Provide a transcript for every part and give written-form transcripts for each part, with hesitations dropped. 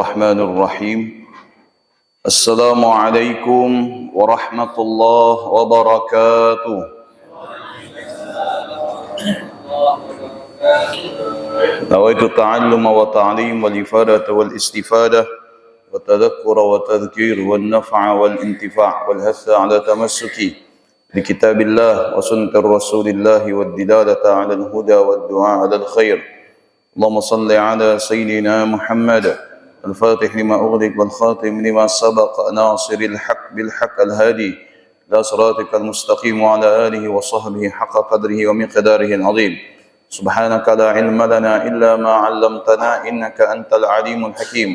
الرحمن الرحيم. السلام عليكم ورحمة الله وبركاته. نويت التعلم والتعليم والإفادة والاستفادة والتذكر والتذكير والنفع والانتفاع والحث على تمسك بكتاب الله وسنة رسول الله والدلالة على الهدى والدعاء على الخير. اللهم صل على سيدنا محمد الفاتح لما أغلق والخاتم لما سبق ناصر الحق بالحق الهادي إلى صراطك المستقيم وعلى آله وصحبه حق قدره ومقداره العظيم. سبحانك لا علم لنا إلا ما علمتنا إنك أنت العليم الحكيم.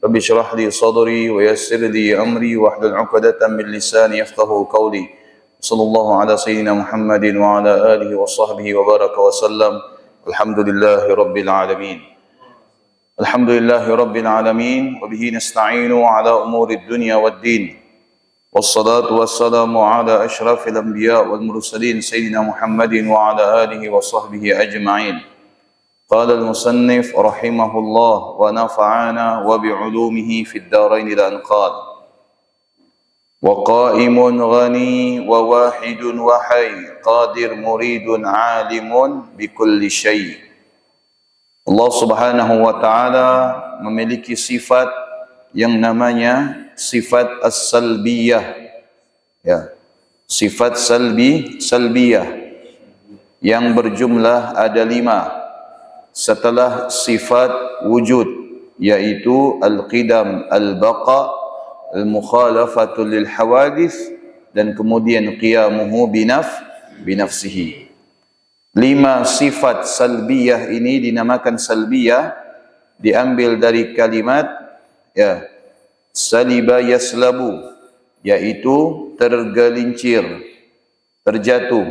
رب اشرح لي صدري ويسر لي أمري واحلل عقدة من لساني يفقهوا قولي. صلى الله على سيدنا محمد وعلى آله وصحبه وبارك وسلم. الحمد لله رب العالمين. الحمد لله رب العالمين وبه نستعين على أمور الدنيا والدين، والصلاة والسلام على أشرف الأنبياء والمرسلين سيدنا محمد وعلى آله وصحبه أجمعين. قال المصنف رحمه الله ونفعنا وبعلومه في الدارين لأن قال: وقائم غني وواحد وحي قادر مريد عالم بكل شيء. Allah Subhanahu wa taala memiliki sifat yang namanya sifat as-salbiyah. Ya. Sifat salbiyah yang berjumlah ada 5 setelah sifat wujud, yaitu al-qidam, al-baqa, al-mukhalafatu lil hawadith, dan kemudian qiyamuhu binafsihi. 5 sifat salbiyah ini dinamakan salbiyah, diambil dari kalimat saliba yaslabu, yaitu tergelincir, terjatuh,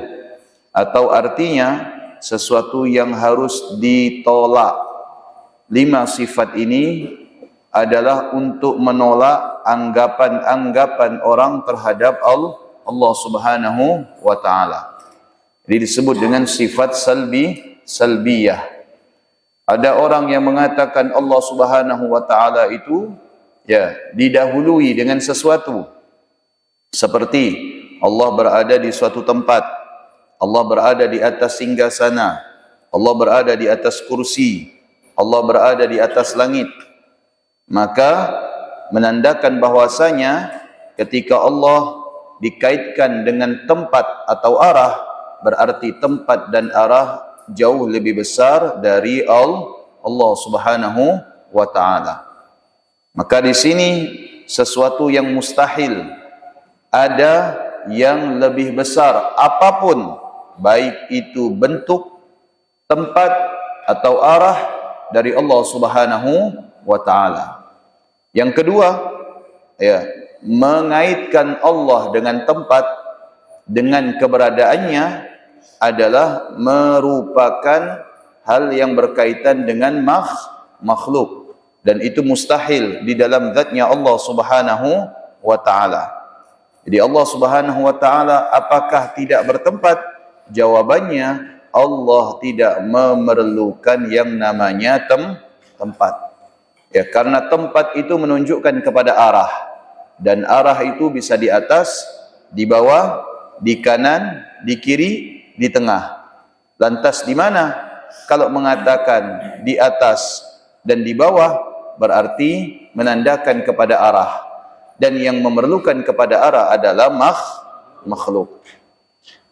atau artinya sesuatu yang harus ditolak. 5 sifat ini adalah untuk menolak anggapan-anggapan orang terhadap Allah Subhanahu wa taala. Jadi disebut dengan sifat salbiyah. Ada orang yang mengatakan Allah Subhanahu wa taala itu didahului dengan sesuatu. Seperti Allah berada di suatu tempat, Allah berada di atas singgasana, Allah berada di atas kursi, Allah berada di atas langit. Maka menandakan bahwasanya ketika Allah dikaitkan dengan tempat atau arah, berarti tempat dan arah jauh lebih besar dari Allah Subhanahu wa taala. Maka di sini sesuatu yang mustahil, ada yang lebih besar apapun, baik itu bentuk, tempat atau arah dari Allah Subhanahu wa taala. Yang kedua, mengaitkan Allah dengan tempat, dengan keberadaannya adalah merupakan hal yang berkaitan dengan makhluk, dan itu mustahil di dalam zatnya Allah Subhanahu wa taala. Jadi Allah Subhanahu wa taala apakah tidak bertempat? Jawabannya, Allah tidak memerlukan yang namanya tempat. Ya, karena tempat itu menunjukkan kepada arah, dan arah itu bisa di atas, di bawah, di kanan, di kiri, di tengah. Lantas di mana? Kalau mengatakan di atas dan di bawah, berarti menandakan kepada arah, dan yang memerlukan kepada arah adalah makhluk.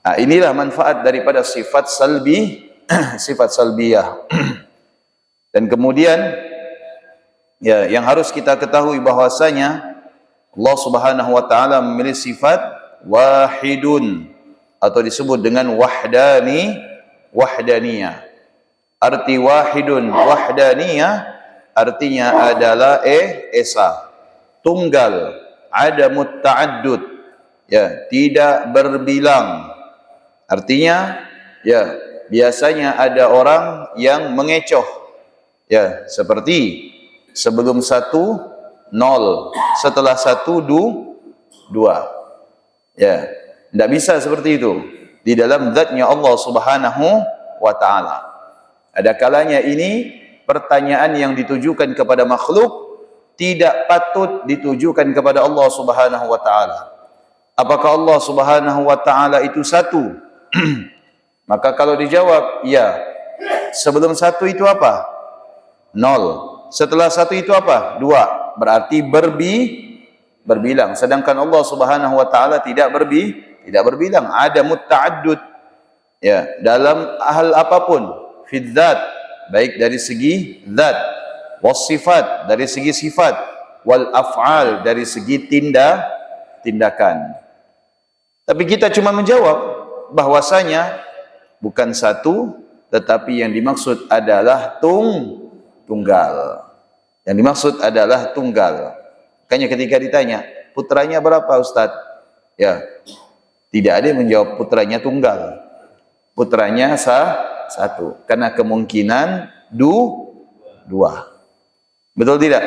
Nah, inilah manfaat daripada sifat salbiyah. Dan kemudian yang harus kita ketahui bahwasanya Allah Subhanahu wa taala memiliki sifat wahidun, atau disebut dengan wahdaniyah. Arti wahidun, wahdaniyah artinya adalah esa, tunggal, adamut ta'addud, tidak berbilang. Artinya biasanya ada orang yang mengecoh, seperti sebelum 1 0, setelah 1 2. Tidak bisa seperti itu di dalam zatnya Allah Subhanahu wa taala. Ada kalanya ini pertanyaan yang ditujukan kepada makhluk tidak patut ditujukan kepada Allah Subhanahu wa taala. Apakah Allah Subhanahu wa taala itu satu? Maka kalau dijawab ya, sebelum satu itu apa? Nol. Setelah satu itu apa? Dua. Berarti berbilang. Sedangkan Allah Subhanahu wa taala tidak berbilang. Ada mutta'addud. Ya, dalam hal apapun, fid dzat, baik dari segi zat, was sifat dari segi sifat, wal af'al dari segi tindakan. Tapi kita cuma menjawab bahwasanya bukan satu, tetapi yang dimaksud adalah tunggal. Yang dimaksud adalah tunggal. Makanya ketika ditanya, putranya berapa Ustaz? Ya, tidak ada yang menjawab putranya tunggal. Putranya satu. Karena kemungkinan dua. Betul tidak?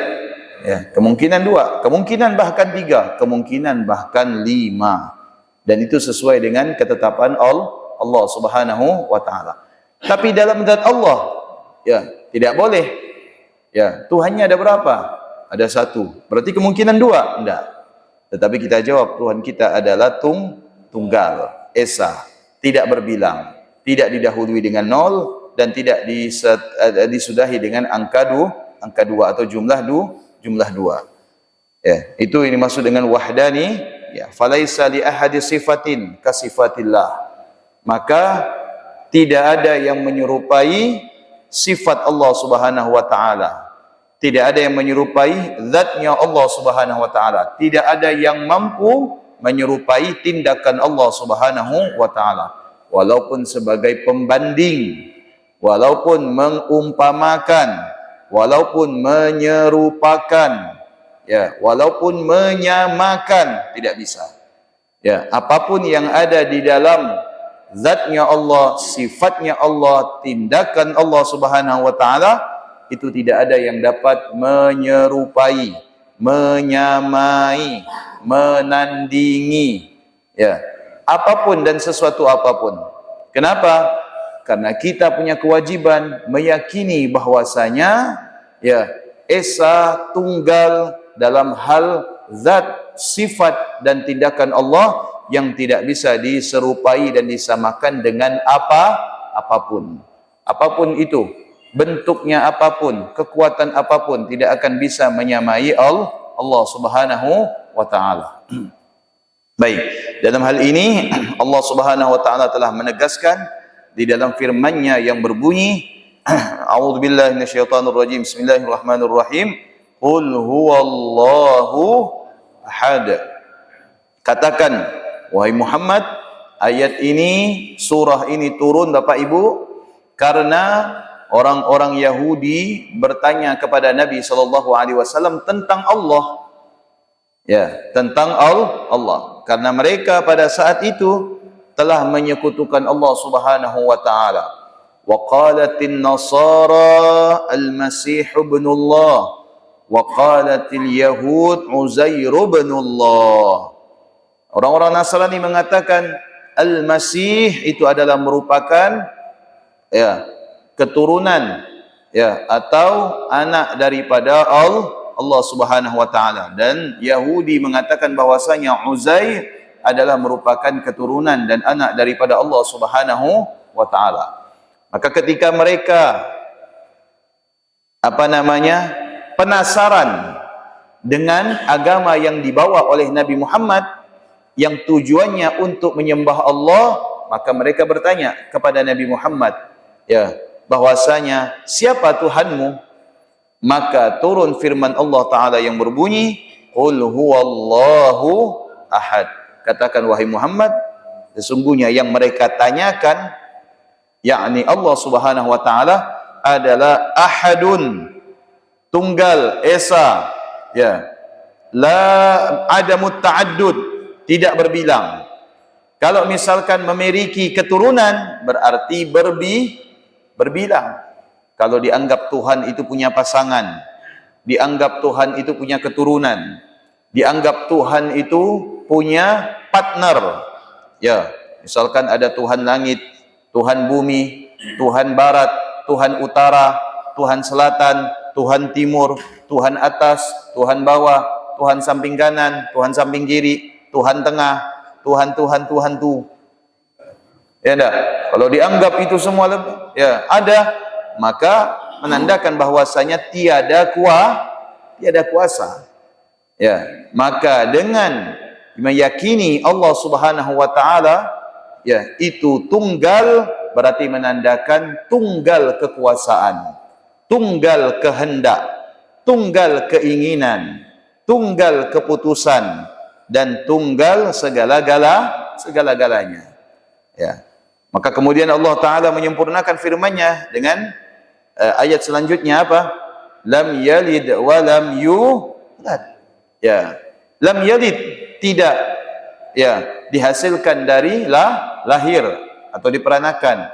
Ya, kemungkinan dua, kemungkinan bahkan tiga, kemungkinan bahkan lima. Dan itu sesuai dengan ketetapan Allah Subhanahu wa taala. Tapi dalam zat Allah, ya, tidak boleh. Ya, Tuhannya ada berapa? Ada satu. Berarti kemungkinan dua? Enggak. Tetapi kita jawab Tuhan kita adalah tunggal, esa, tidak berbilang, tidak didahului dengan nol dan tidak disudahi dengan angka dua atau jumlah dua. Ya, itu ini maksud dengan wahdani. Ya, falaisa li ahadi sifatin ka sifatillah. Maka tidak ada yang menyerupai sifat Allah Subhanahu wa taala. Tidak ada yang menyerupai zatnya Allah Subhanahu wa taala. Tidak ada yang mampu menyerupai tindakan Allah Subhanahu wa taala. Walaupun sebagai pembanding, walaupun mengumpamakan, walaupun menyerupakan, ya, walaupun menyamakan, tidak bisa. Ya, apapun yang ada di dalam zatnya Allah, sifatnya Allah, tindakan Allah Subhanahu wa taala, itu tidak ada yang dapat menyerupai, menyamai, menandingi, ya, apapun dan sesuatu apapun. Kenapa? Karena kita punya kewajiban meyakini bahwasanya, ya, esa tunggal dalam hal zat, sifat dan tindakan Allah yang tidak bisa diserupai dan disamakan dengan apapun. Apapun itu, bentuknya apapun, kekuatan apapun tidak akan bisa menyamai Allah Subhanahu wa taala. Baik, dalam hal ini Allah Subhanahu wa taala telah menegaskan di dalam firman-Nya yang berbunyi, A'udzubillahi minasyaitonirrajim. Bismillahirrahmanirrahim. Qul huwallahu ahad. Katakan, wahai Muhammad, ayat ini, surah ini turun Bapak Ibu karena orang-orang Yahudi bertanya kepada Nabi SAW tentang Allah. Ya, tentang Allah. Karena mereka pada saat itu telah menyekutukan Allah Subhanahu wa taala. Wa qalatin nasara al-masih ibnullah wa qalatil yahud Uzair ibnullah. Orang-orang Nasrani mengatakan al-masih itu adalah merupakan, ya, keturunan, ya, atau anak daripada Allah Subhanahu wa taala, dan Yahudi mengatakan bahwasanya Uzair adalah merupakan keturunan dan anak daripada Allah Subhanahu wa taala. Maka ketika mereka penasaran dengan agama yang dibawa oleh Nabi Muhammad yang tujuannya untuk menyembah Allah, maka mereka bertanya kepada Nabi Muhammad, ya, bahwasanya siapa Tuhanmu? Maka turun firman Allah taala yang berbunyi, qul huwallahu ahad. Katakan wahai Muhammad, sesungguhnya yang mereka tanyakan, yakni Allah Subhanahu wa taala adalah ahadun, tunggal, esa, ya, la adamut ta'addud, tidak berbilang. Kalau misalkan memiliki keturunan berarti berbilang. Kalau dianggap Tuhan itu punya pasangan, dianggap Tuhan itu punya keturunan, dianggap Tuhan itu punya partner, ya, misalkan ada Tuhan langit, Tuhan bumi, Tuhan barat, Tuhan utara, Tuhan selatan, Tuhan timur, Tuhan atas, Tuhan bawah, Tuhan samping kanan, Tuhan samping kiri, Tuhan tengah, Tuhan tu. Ya enggak? Kalau dianggap itu semua ya ada, maka menandakan bahwasanya tiada kuasa. Ya, maka dengan meyakini Allah Subhanahu wa taala, ya, itu tunggal, berarti menandakan tunggal kekuasaan, tunggal kehendak, tunggal keinginan, tunggal keputusan, dan tunggal segala-galanya. Ya. Maka kemudian Allah Ta'ala menyempurnakan firman-Nya dengan ayat selanjutnya apa? Lam yalid wa lam yulad. Ya. Lam yalid, tidak ya dihasilkan dari lahir atau diperanakan.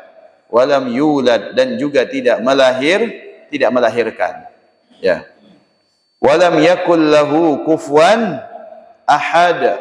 Wa lam yulad, dan juga tidak melahirkan. Ya. Wa lam yakul lahu kufuwan ahad,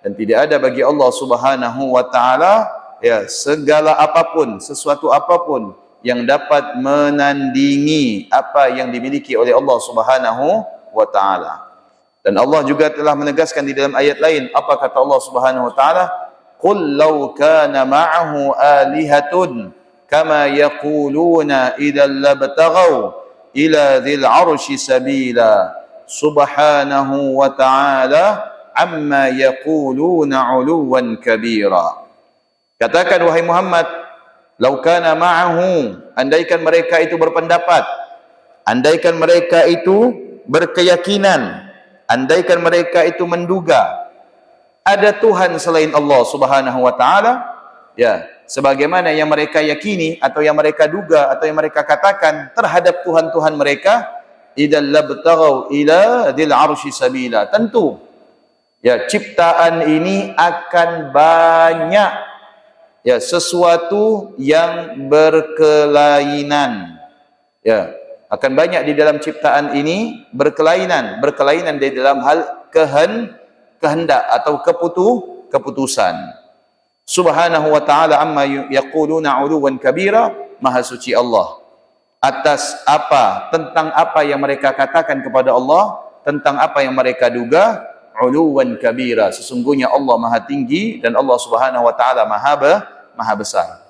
dan tidak ada bagi Allah Subhanahu wa taala ya segala apapun, sesuatu apapun yang dapat menandingi apa yang dimiliki oleh Allah Subhanahu wa taala. Dan Allah juga telah menegaskan di dalam ayat lain, apa kata Allah Subhanahu wa taala? Qul law kana ma'ahu alihatun kama yaquluna idzal labtaghaw ila dzil 'arsy sabila subhanahu wa ta'ala amma yaquluna 'uluwan kabira. Katakan wahai Muhammad, lau kana ma'ahu, andaikan mereka itu berpendapat, andaikan mereka itu berkeyakinan, andaikan mereka itu menduga ada Tuhan selain Allah Subhanahu wa taala, ya, sebagaimana yang mereka yakini atau yang mereka duga atau yang mereka katakan terhadap Tuhan-Tuhan mereka, idzal labtaghaw ila dzil 'arsy sabila, tentu ya ciptaan ini akan banyak ya sesuatu yang berkelainan, ya akan banyak di dalam ciptaan ini berkelainan di dalam hal kehendak atau keputusan. Subhanahu wa ta'ala amma yaquluna 'uluwan kabira, maha suci Allah atas tentang apa yang mereka katakan kepada Allah, tentang apa yang mereka duga. 'Uluwan kabira, sesungguhnya Allah maha tinggi dan Allah Subhanahu wa ta'ala maha besar.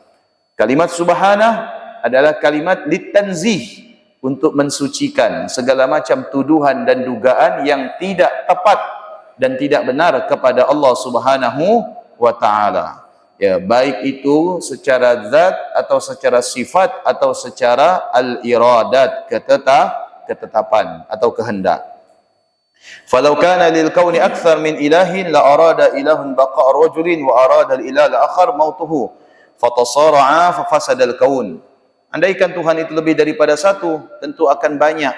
Kalimat subhanah adalah kalimat litanzih, untuk mensucikan segala macam tuduhan dan dugaan yang tidak tepat dan tidak benar kepada Allah Subhanahu wa taala. Ya, baik itu secara zat atau secara sifat atau secara al-iradat, ketetapan atau kehendak. Falau kana lil kauni akthar min ilahin la arada ilahun baqa' rajulin wa arada al ilah al akhar mautuhu fatasara'a fa fasada al kaun. Andaikan Tuhan itu lebih daripada satu, tentu akan banyak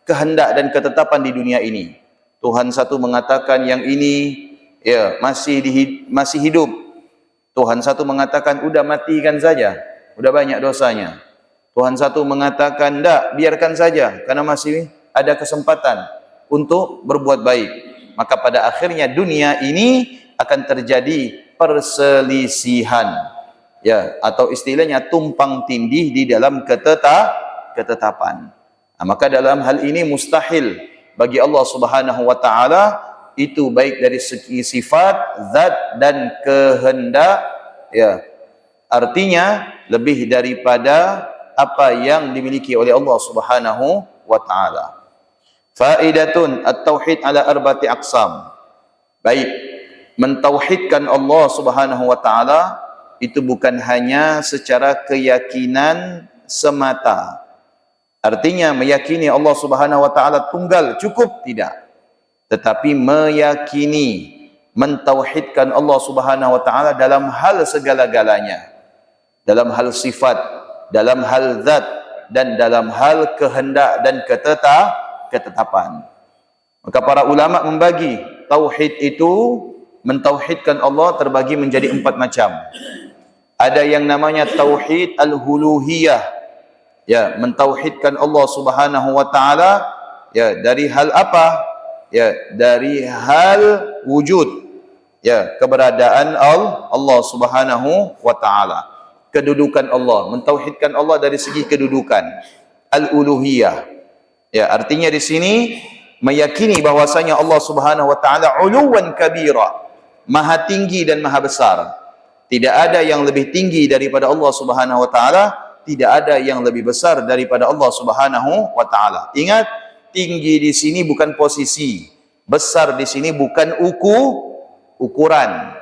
kehendak dan ketetapan di dunia ini. Tuhan satu mengatakan yang ini ya masih hidup. Tuhan satu mengatakan udah matikan saja, udah banyak dosanya. Tuhan satu mengatakan enggak, biarkan saja karena masih ada kesempatan untuk berbuat baik. Maka pada akhirnya dunia ini akan terjadi perselisihan, ya, atau istilahnya tumpang tindih di dalam ketetapan. Nah, maka dalam hal ini mustahil bagi Allah Subhanahu wa taala, itu baik dari segi sifat, zat dan kehendak, ya, artinya lebih daripada apa yang dimiliki oleh Allah Subhanahu wa taala. Faidatun at-tauhid ala arba'ati aqsam. Baik, mentauhidkan Allah Subhanahu wa taala itu bukan hanya secara keyakinan semata. Artinya meyakini Allah Subhanahu wa taala tunggal cukup, tidak. Tetapi meyakini, mentauhidkan Allah Subhanahu wa taala dalam hal segala-galanya. Dalam hal sifat, dalam hal zat, dan dalam hal kehendak dan ketetapan. Maka para ulama membagi tauhid itu, mentauhidkan Allah terbagi menjadi 4 macam. Ada yang namanya tauhid al-uluhiyah, ya, mentauhidkan Allah Subhanahu wa taala, ya, dari hal apa? Ya, dari hal wujud, ya, keberadaan Allah Subhanahu wa taala, kedudukan Allah, mentauhidkan Allah dari segi kedudukan, al-uluhiyah. Ya, artinya di sini meyakini bahwasanya Allah Subhanahu wa taala uluwan kabira, maha tinggi dan maha besar. Tidak ada yang lebih tinggi daripada Allah Subhanahu wa taala, tidak ada yang lebih besar daripada Allah Subhanahu wa taala. Ingat, tinggi di sini bukan posisi, besar di sini bukan ukuran.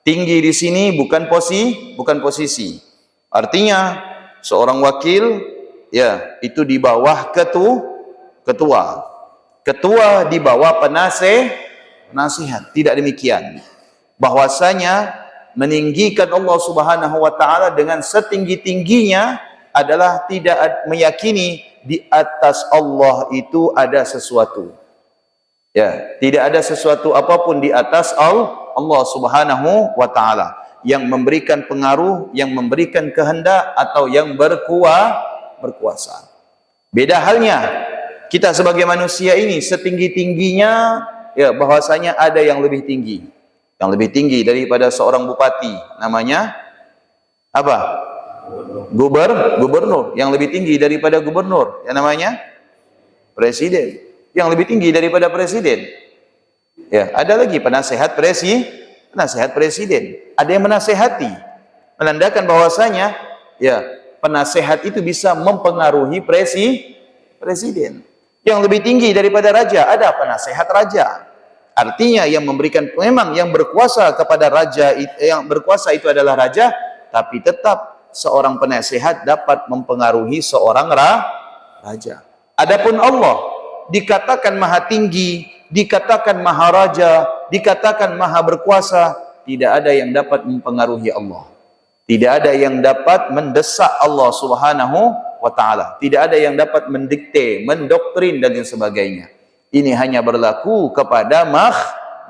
Tinggi di sini bukan posisi. Artinya seorang wakil, ya, itu di bawah ketua. Ketua di bawah penasihat. Tidak demikian. Bahwasanya meninggikan Allah Subhanahu wa taala dengan setinggi-tingginya adalah tidak meyakini di atas Allah itu ada sesuatu. Ya, tidak ada sesuatu apapun di atas Allah Subhanahu wa taala yang memberikan pengaruh, yang memberikan kehendak atau yang berkuasa. Beda halnya kita sebagai manusia ini, setinggi-tingginya ya bahwasanya ada yang lebih tinggi. Yang lebih tinggi daripada seorang bupati, namanya apa? Gubernur. Yang lebih tinggi daripada gubernur, yang namanya presiden. Yang lebih tinggi daripada presiden, ya, ada lagi penasehat presiden. Ada yang menasehati, menandakan bahwasanya ya penasehat itu bisa mempengaruhi presiden. Yang lebih tinggi daripada raja, ada penasehat raja. Artinya yang memberikan, memang yang berkuasa kepada raja, yang berkuasa itu adalah raja, tapi tetap seorang penasehat dapat mempengaruhi seorang raja. Adapun Allah dikatakan maha tinggi, dikatakan maha raja, dikatakan maha berkuasa, tidak ada yang dapat mempengaruhi Allah. Tidak ada yang dapat mendesak Allah Subhanahu wa taala. Tidak ada yang dapat mendikte, mendoktrin dan sebagainya. Ini hanya berlaku kepada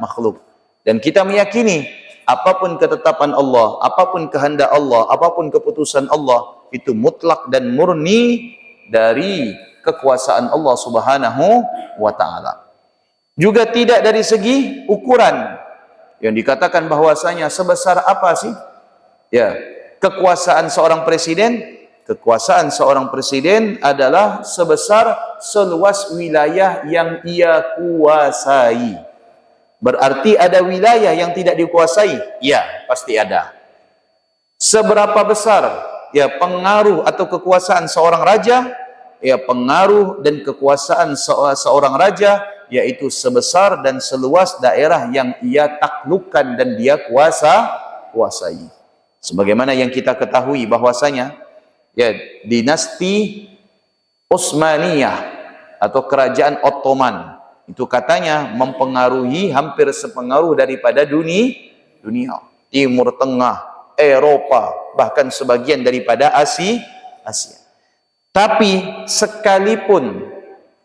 makhluk. Dan kita meyakini apapun ketetapan Allah, apapun kehendak Allah, apapun keputusan Allah, itu mutlak dan murni dari kekuasaan Allah Subhanahu wa taala. Juga tidak dari segi ukuran. Yang dikatakan bahwasanya sebesar apa sih? Ya, kekuasaan seorang presiden. Kekuasaan seorang presiden adalah sebesar seluas wilayah yang ia kuasai. Berarti ada wilayah yang tidak dikuasai? Ya, pasti ada. Seberapa besar ya pengaruh atau kekuasaan seorang raja? Ya, pengaruh dan kekuasaan seorang raja yaitu sebesar dan seluas daerah yang ia taklukkan dan dia kuasai. Sebagaimana yang kita ketahui bahwasanya ya dinasti Utsmaniyah atau kerajaan Ottoman itu katanya mempengaruhi hampir sepengaruh daripada dunia, Timur Tengah, Eropa, bahkan sebagian daripada Asia. Tapi sekalipun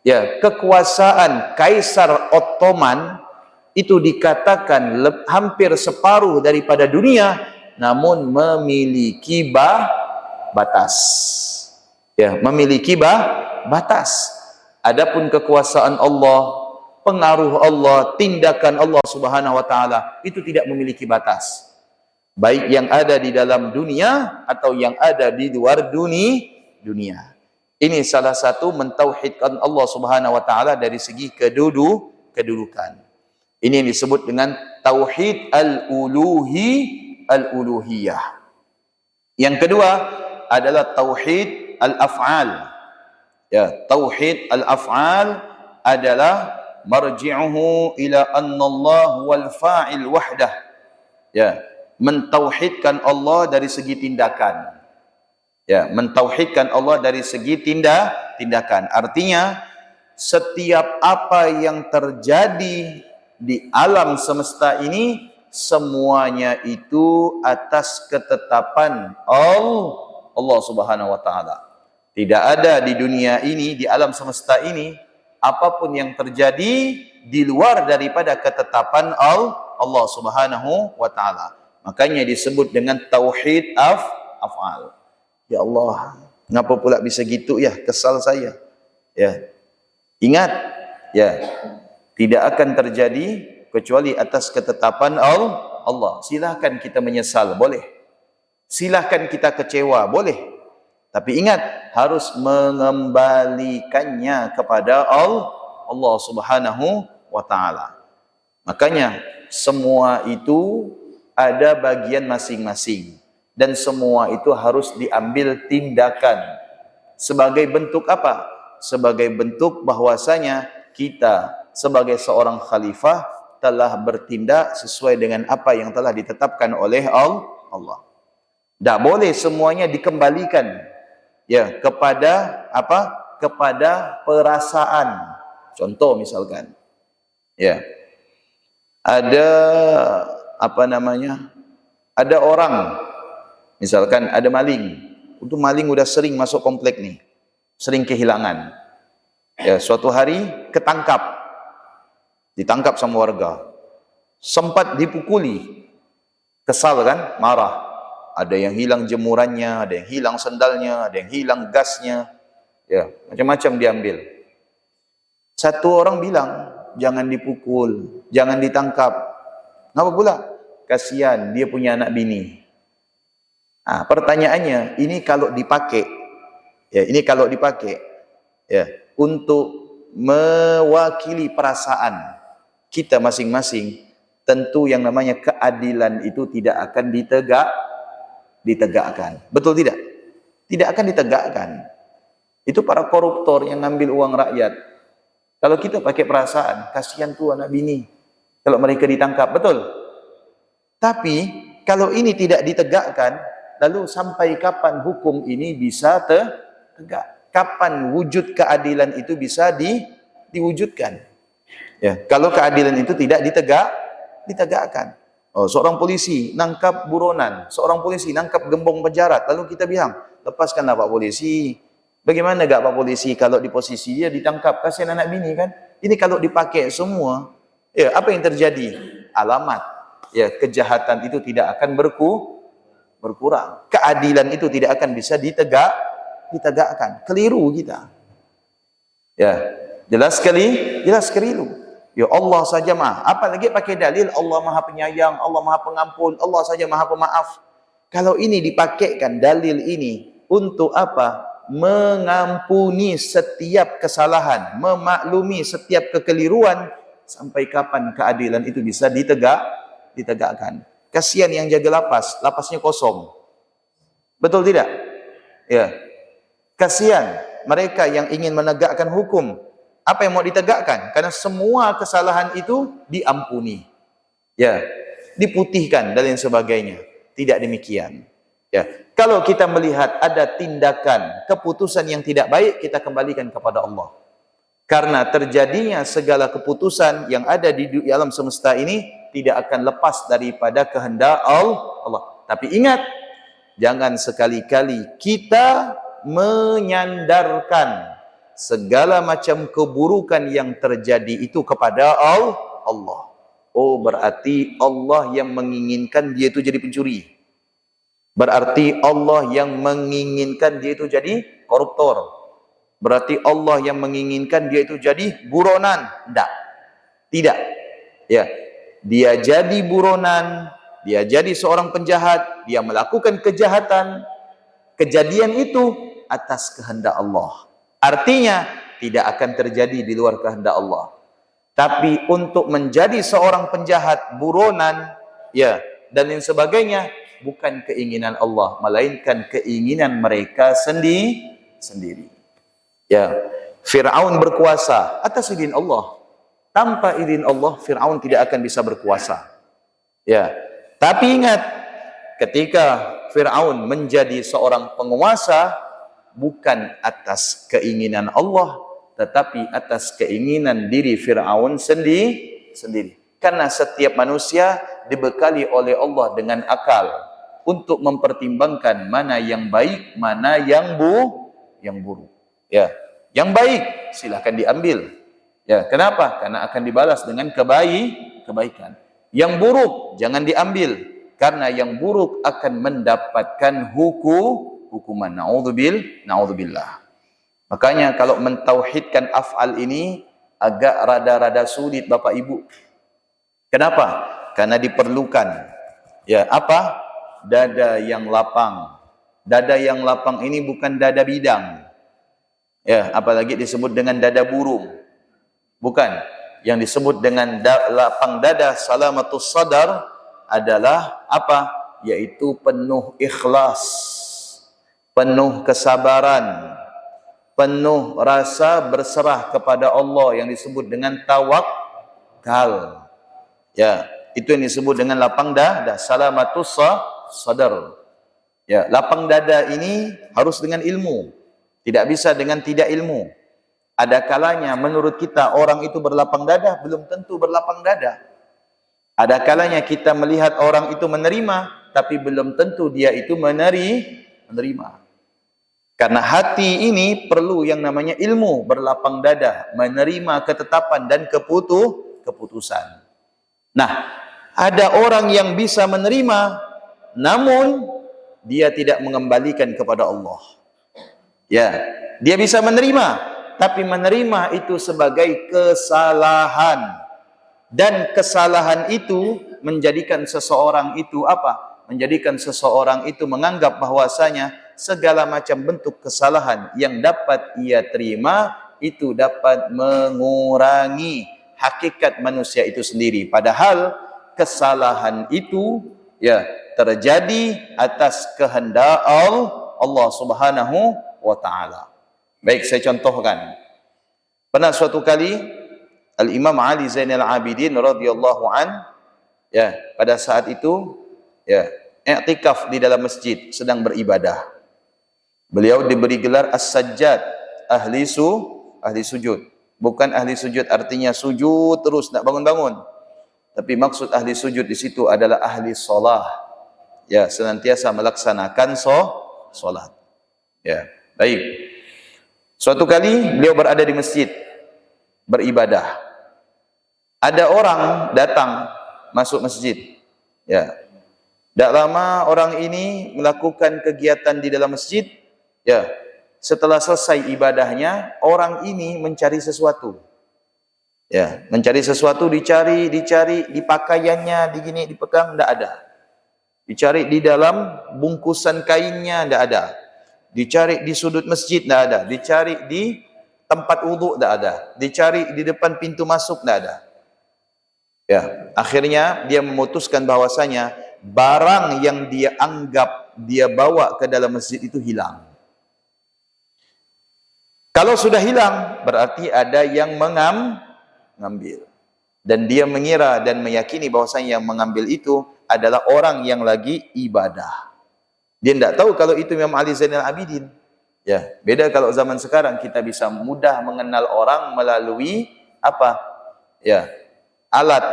ya kekuasaan Kaisar Ottoman itu dikatakan hampir separuh daripada dunia, namun memiliki batas. Ya, memiliki batas. Adapun kekuasaan Allah, pengaruh Allah, tindakan Allah Subhanahu wa taala itu tidak memiliki batas. Baik yang ada di dalam dunia atau yang ada di luar dunia. Ini salah satu mentauhidkan Allah Subhanahu wa taala dari segi kedudukan. Ini yang disebut dengan tauhid al-uluhiyah. Yang kedua adalah tauhid al-af'al. Ya, tauhid al-af'al adalah marji'uhu ila anna Allah wal fa'il wahdah. Ya, mentauhidkan Allah dari segi tindakan. Ya, mentauhidkan Allah dari segi tindakan. Artinya setiap apa yang terjadi di alam semesta ini semuanya itu atas ketetapan Allah Subhanahu wa taala. Tidak ada di dunia ini, di alam semesta ini, apapun yang terjadi di luar daripada ketetapan Allah Subhanahu wa taala. Makanya disebut dengan tauhid af'al. Ya Allah, ngapa pula bisa gitu ya? Kesal saya. Ya. Ingat, ya, tidak akan terjadi kecuali atas ketetapan Allah. Silahkan kita menyesal, boleh. Silahkan kita kecewa, boleh. Tapi ingat, harus mengembalikannya kepada Allah Subhanahu wa ta'ala. Makanya semua itu ada bagian masing-masing, dan semua itu harus diambil tindakan. Sebagai bentuk apa? Sebagai bentuk bahwasanya kita sebagai seorang khalifah telah bertindak sesuai dengan apa yang telah ditetapkan oleh Allah. Tak boleh semuanya dikembalikan kepada apa? Kepada perasaan. Contoh misalkan, ada ada orang, misalkan ada maling. Itu maling udah sering masuk komplek nih, sering kehilangan. Suatu hari ditangkap sama warga, sempat dipukuli, kesal kan, marah. Ada yang hilang jemurannya, ada yang hilang sendalnya, ada yang hilang gasnya, macam-macam diambil. Satu orang bilang, jangan dipukul, jangan ditangkap. Kenapa pula? Kasihan, dia punya anak bini. Pertanyaannya, ini kalau dipakai, untuk mewakili perasaan kita masing-masing, tentu yang namanya keadilan itu tidak akan ditegakkan. Betul tidak? Tidak akan ditegakkan. Itu para koruptor yang ngambil uang rakyat. Kalau kita pakai perasaan, kasihan tuh anak bini kalau mereka ditangkap, betul? Tapi kalau ini tidak ditegakkan, lalu sampai kapan hukum ini bisa tegak? Kapan wujud keadilan itu bisa diwujudkan? Kalau keadilan itu tidak ditegakkan. Seorang polisi nangkap buronan, seorang polisi nangkap gembong penjarat, lalu kita bilang, lepaskanlah Pak Polisi. Bagaimana enggak Pak Polisi kalau di posisi dia ditangkap, kasihan anak bini kan? Ini kalau dipakai semua, apa yang terjadi? Alamat, kejahatan itu tidak akan berkurang. Keadilan itu tidak akan bisa ditegakkan. Keliru kita. Jelas keliru. Allah saja maha. Apalagi pakai dalil Allah maha penyayang, Allah maha pengampun, Allah saja maha pemaaf. Kalau ini dipakaikan dalil ini untuk apa? Mengampuni setiap kesalahan, memaklumi setiap kekeliruan, sampai kapan keadilan itu bisa ditegakkan? Kasihan yang jaga lapasnya kosong. Betul tidak? Kasihan mereka yang ingin menegakkan hukum. Apa yang mau ditegakkan? Karena semua kesalahan itu diampuni, diputihkan dan lain sebagainya. Tidak demikian. Kalau kita melihat ada tindakan, keputusan yang tidak baik, kita kembalikan kepada Allah. Karena terjadinya segala keputusan yang ada di alam semesta ini tidak akan lepas daripada kehendak Allah. Tapi ingat, jangan sekali-kali kita menyandarkan segala macam keburukan yang terjadi itu kepada Allah. Berarti Allah yang menginginkan dia itu jadi pencuri. Berarti Allah yang menginginkan dia itu jadi koruptor. Berarti Allah yang menginginkan dia itu jadi buronan. Tidak. Dia jadi buronan, dia jadi seorang penjahat, dia melakukan kejahatan. Kejadian itu atas kehendak Allah. Artinya tidak akan terjadi di luar kehendak Allah. Tapi untuk menjadi seorang penjahat, buronan, dan lain sebagainya, bukan keinginan Allah, melainkan keinginan mereka sendiri. Fir'aun berkuasa atas izin Allah. Tanpa izin Allah, Fir'aun tidak akan bisa berkuasa. Tapi ingat, ketika Fir'aun menjadi seorang penguasa, bukan atas keinginan Allah, tetapi atas keinginan diri Fir'aun sendiri. Karena setiap manusia dibekali oleh Allah dengan akal untuk mempertimbangkan mana yang baik, mana yang buruk. Yang baik silakan diambil. Kenapa? Karena akan dibalas dengan kebaikan. Yang buruk jangan diambil, karena yang buruk akan mendapatkan hukuman. Na'udzubillah. Makanya kalau mentauhidkan af'al ini agak rada-rada sulit Bapak Ibu. Kenapa? Karena diperlukan dada yang lapang, Dada yang lapang ini bukan dada bidang. Ya, apalagi disebut dengan dada burung. Bukan. Yang disebut dengan lapang dada salamatus sadar adalah apa? Yaitu penuh ikhlas, penuh kesabaran, penuh rasa berserah kepada Allah yang disebut dengan tawakal. Ya, itu yang disebut dengan lapang dada, salamatus sadar. Ya, lapang dada ini harus dengan ilmu. Tidak bisa dengan tidak ilmu. Ada kalanya menurut kita orang itu berlapang dada, belum tentu berlapang dada. Ada kalanya kita melihat orang itu menerima, tapi belum tentu dia itu menerima. Karena hati ini perlu yang namanya ilmu, berlapang dada, menerima ketetapan dan keputusan. Nah, ada orang yang bisa menerima, namun dia tidak mengembalikan kepada Allah. Ya, dia bisa menerima, tapi menerima itu sebagai kesalahan. Dan kesalahan itu menjadikan seseorang itu apa? Menjadikan seseorang itu menganggap bahwasanya segala macam bentuk kesalahan yang dapat ia terima itu dapat mengurangi hakikat manusia itu sendiri. Padahal kesalahan itu ya terjadi atas kehendak Allah Subhanahu wa taala. Baik, saya contohkan. Pernah suatu kali Al-Imam Ali Zainal Abidin radhiyallahu an, ya, pada saat itu ya i'tikaf di dalam masjid sedang beribadah. Beliau diberi gelar As-Sajjad, ahli sujud. Bukan ahli sujud artinya sujud terus tak bangun-bangun. Tapi maksud ahli sujud di situ adalah ahli solah. Ya, senantiasa melaksanakan solat. Ya, baik. Suatu kali beliau berada di masjid beribadah. Ada orang datang masuk masjid. Ya. Tak lama orang ini melakukan kegiatan di dalam masjid. Ya. Setelah selesai ibadahnya, orang ini mencari sesuatu. Ya, mencari sesuatu, dicari di pakaiannya, dipegang, tidak ada. Dicari di dalam bungkusan kainnya, tidak ada. Dicari di sudut masjid, tidak ada. Dicari di tempat wudhu, tidak ada. Dicari di depan pintu masuk, tidak ada. Ya, akhirnya dia memutuskan bahwasanya barang yang dia anggap dia bawa ke dalam masjid itu hilang. Kalau sudah hilang, berarti ada yang mengambil. Dan dia mengira dan meyakini bahwasanya yang mengambil itu adalah orang yang lagi ibadah. Dia tidak tahu kalau itu Imam Ali Zainal Abidin. Ya, beda kalau zaman sekarang kita bisa mudah mengenal orang melalui apa? Ya, alat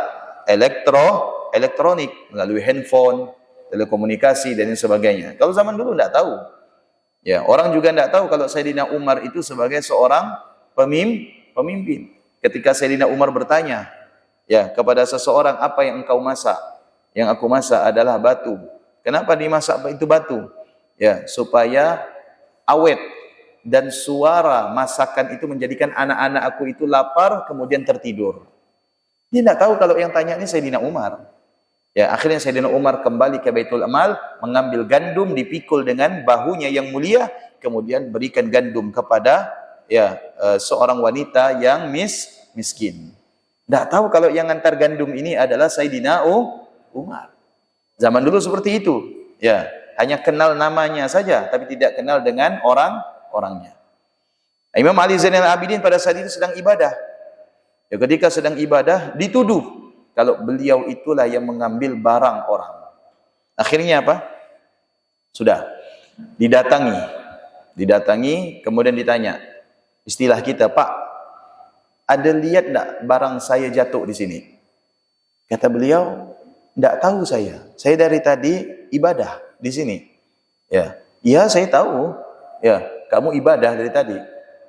elektronik, melalui handphone, telekomunikasi dan sebagainya. Kalau zaman dulu tidak tahu. Ya, orang juga tidak tahu kalau Sayyidina Umar itu sebagai seorang pemimpin. Ketika Sayyidina Umar bertanya, ya, kepada seseorang, apa yang engkau masak? Yang aku masak adalah batu. Kenapa dimasak itu batu? Ya, supaya awet dan suara masakan itu menjadikan anak-anak aku itu lapar kemudian tertidur. Dia tidak tahu kalau yang tanya ini Sayyidina Umar. Ya, akhirnya Sayyidina Umar kembali ke Baitul Amal, mengambil gandum, dipikul dengan bahunya yang mulia, kemudian berikan gandum kepada ya seorang wanita yang miskin. Tidak tahu kalau yang antar gandum ini adalah Sayyidina Umar. Zaman dulu seperti itu. Ya, hanya kenal namanya saja, tapi tidak kenal dengan orangnya. Imam Ali Zainal Abidin pada saat itu sedang ibadah. Ya, ketika sedang ibadah dituduh kalau beliau itulah yang mengambil barang orang. Akhirnya apa? Sudah didatangi kemudian ditanya. Istilah kita, Pak, ada lihat tak barang saya jatuh di sini? Kata beliau, tidak tahu saya. Saya dari tadi ibadah di sini. Ya, iya saya tahu. Ya, kamu ibadah dari tadi.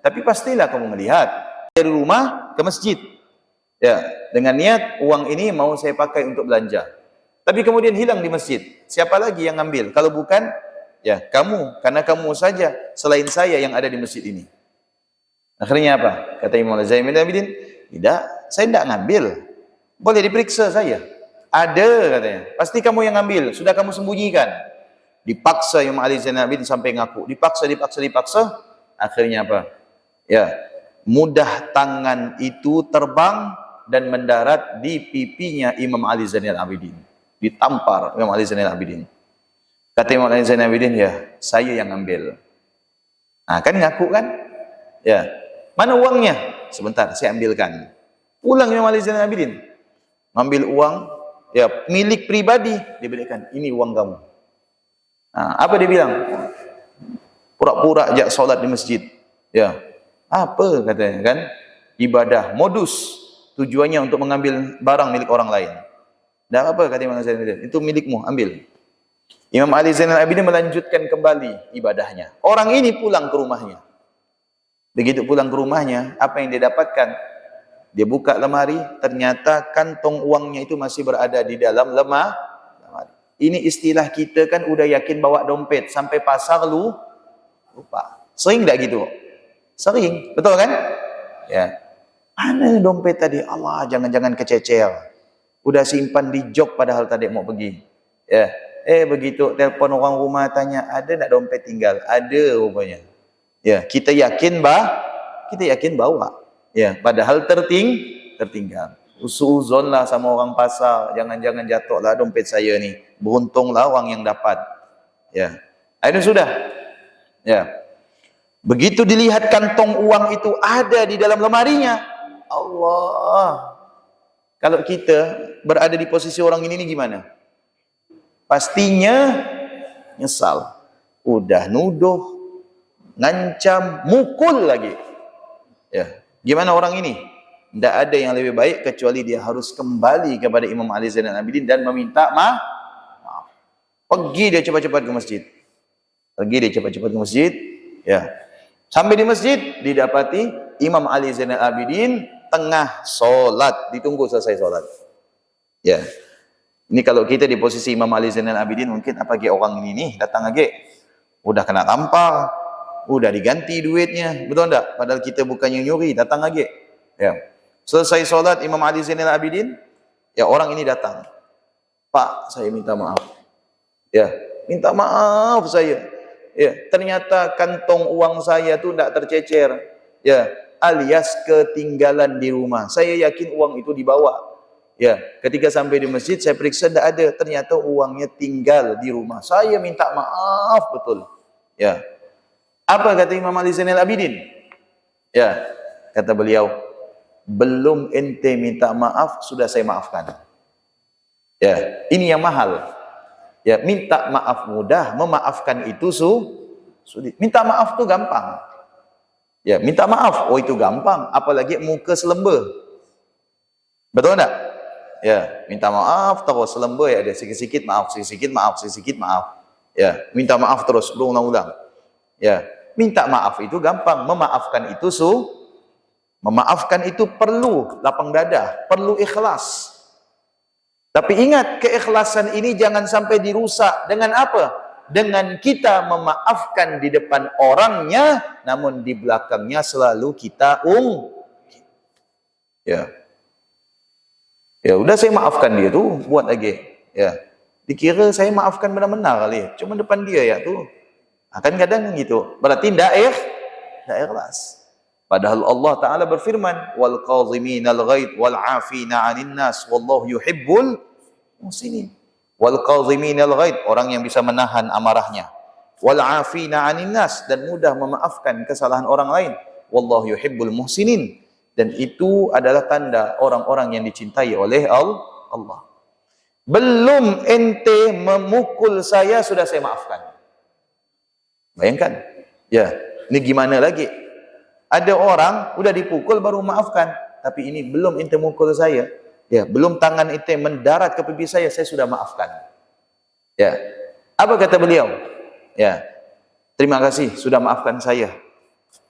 Tapi pastilah kamu melihat dari rumah ke masjid. Ya, dengan niat uang ini mau saya pakai untuk belanja. Tapi kemudian hilang di masjid. Siapa lagi yang ngambil? Kalau bukan, ya kamu. Karena kamu saja selain saya yang ada di masjid ini. Akhirnya apa? Kata Imam Zainal Abidin, tidak, saya tidak ngambil. Boleh diperiksa saya. Ada katanya. Pasti kamu yang ngambil. Sudah kamu sembunyikan. Dipaksa Imam Ali Zainal Abidin sampai ngaku. Dipaksa. Akhirnya apa? Ya, mudah tangan itu terbang dan mendarat di pipinya Imam Ali Zainal Abidin. Ditampar Imam Ali Zainal Abidin. Kata Imam Ali Zainal Abidin, ya, saya yang ambil. Nah, kan ngaku kan? Ya. Mana uangnya? Sebentar, saya ambilkan. Pulang Imam Ali Zainal Abidin. Ambil uang, ya, milik pribadi, diberikan. Ini uang kamu. Nah, apa dia bilang? Pura-pura ajak solat di masjid. Ya. Apa katanya kan? Ibadah, modus. Tujuannya untuk mengambil barang milik orang lain. Dah apa kata Imam Ali Zainal Abidin? Itu milikmu, ambil. Imam Ali Zainal Abidin melanjutkan kembali ibadahnya. Orang ini pulang ke rumahnya. Begitu pulang ke rumahnya, apa yang dia dapatkan? Dia buka lemari, ternyata kantong uangnya itu masih berada di dalam lemari. Ini istilah kita kan udah yakin bawa dompet, sampai pasar lupa. Sering tak gitu? Sering, betul kan? Ya. Mana dompet tadi? Allah, jangan-jangan kececer. Udah simpan di jok padahal tadi mau pergi. Ya. Begitu telepon orang rumah tanya, ada tak dompet tinggal? Ada rupanya. Ya, kita yakin bawa. Ya, padahal tertinggal. Usuzon lah sama orang pasar, jangan-jangan jatuhlah dompet saya ni. Beruntunglah orang yang dapat. Ya. Itu sudah. Ya. Begitu dilihat kantong uang itu ada di dalam lemarinya, Allah. Kalau kita berada di posisi orang ini gimana? Pastinya nyesal. Udah nuduh, ngancam, mukul lagi. Ya, gimana orang ini? Tidak ada yang lebih baik kecuali dia harus kembali kepada Imam Ali Zainal Abidin dan meminta maaf. Pergi dia cepat-cepat ke masjid. Ya. Sampai di masjid didapati Imam Ali Zainal Abidin tengah solat, ditunggu selesai solat. Ya. Ini kalau kita di posisi Imam Ali Zainal Abidin, mungkin apa lagi orang ini nih datang lagi, udah kena tampar, udah diganti duitnya, betul enggak? Padahal kita bukannya nyuri, datang lagi. Ya. Selesai solat Imam Ali Zainal Abidin, ya orang ini datang. Pak, saya minta maaf. Ya, minta maaf saya. Ya, ternyata kantong uang saya tu tidak tercecer. Ya, alias ketinggalan di rumah. Saya yakin uang itu dibawa. Ya, ketika sampai di masjid saya periksa tidak ada, ternyata uangnya tinggal di rumah. Saya minta maaf betul. Ya. Apa kata Imam Ali Zainal Abidin? Ya, kata beliau, belum ente minta maaf sudah saya maafkan. Ya, ini yang mahal. Ya, minta maaf mudah, memaafkan itu sulit. Minta maaf tu gampang. Ya, minta maaf, oh itu gampang, apalagi muka selembar. Betul tak? Ya, minta maaf terus selembar ya, ada sikit-sikit maaf, sikit-sikit maaf. Ya, minta maaf terus berulang-ulang. Ya, minta maaf itu gampang, memaafkan itu perlu lapang dada, perlu ikhlas. Tapi ingat, keikhlasan ini jangan sampai dirusak dengan apa? Dengan kita memaafkan di depan orangnya, namun di belakangnya selalu kita ya. Ya udah saya maafkan dia tu, buat lagi. Ya. Dikira saya maafkan benar-benar kali. Cuma depan dia ya tu. Akan kadang gitu. Berarti tidak ikhlas. Padahal Allah Taala berfirman, wal qaziminal ghaid wal 'afina 'anil nas wallahu yuhibbul muhsinin. Wal qaziminal ghaid, orang yang bisa menahan amarahnya. Wal 'afina 'anil nas, dan mudah memaafkan kesalahan orang lain. Wallahu yuhibbul muhsinin. Dan itu adalah tanda orang-orang yang dicintai oleh Allah. Belum ente memukul saya, sudah saya maafkan. Bayangkan. Ya, ini gimana lagi? Ada orang, udah dipukul baru maafkan. Tapi ini belum ente mukul saya. Ya, belum tangan ente mendarat ke pipi saya sudah maafkan. Ya. Apa kata beliau? Ya. Terima kasih, sudah maafkan saya.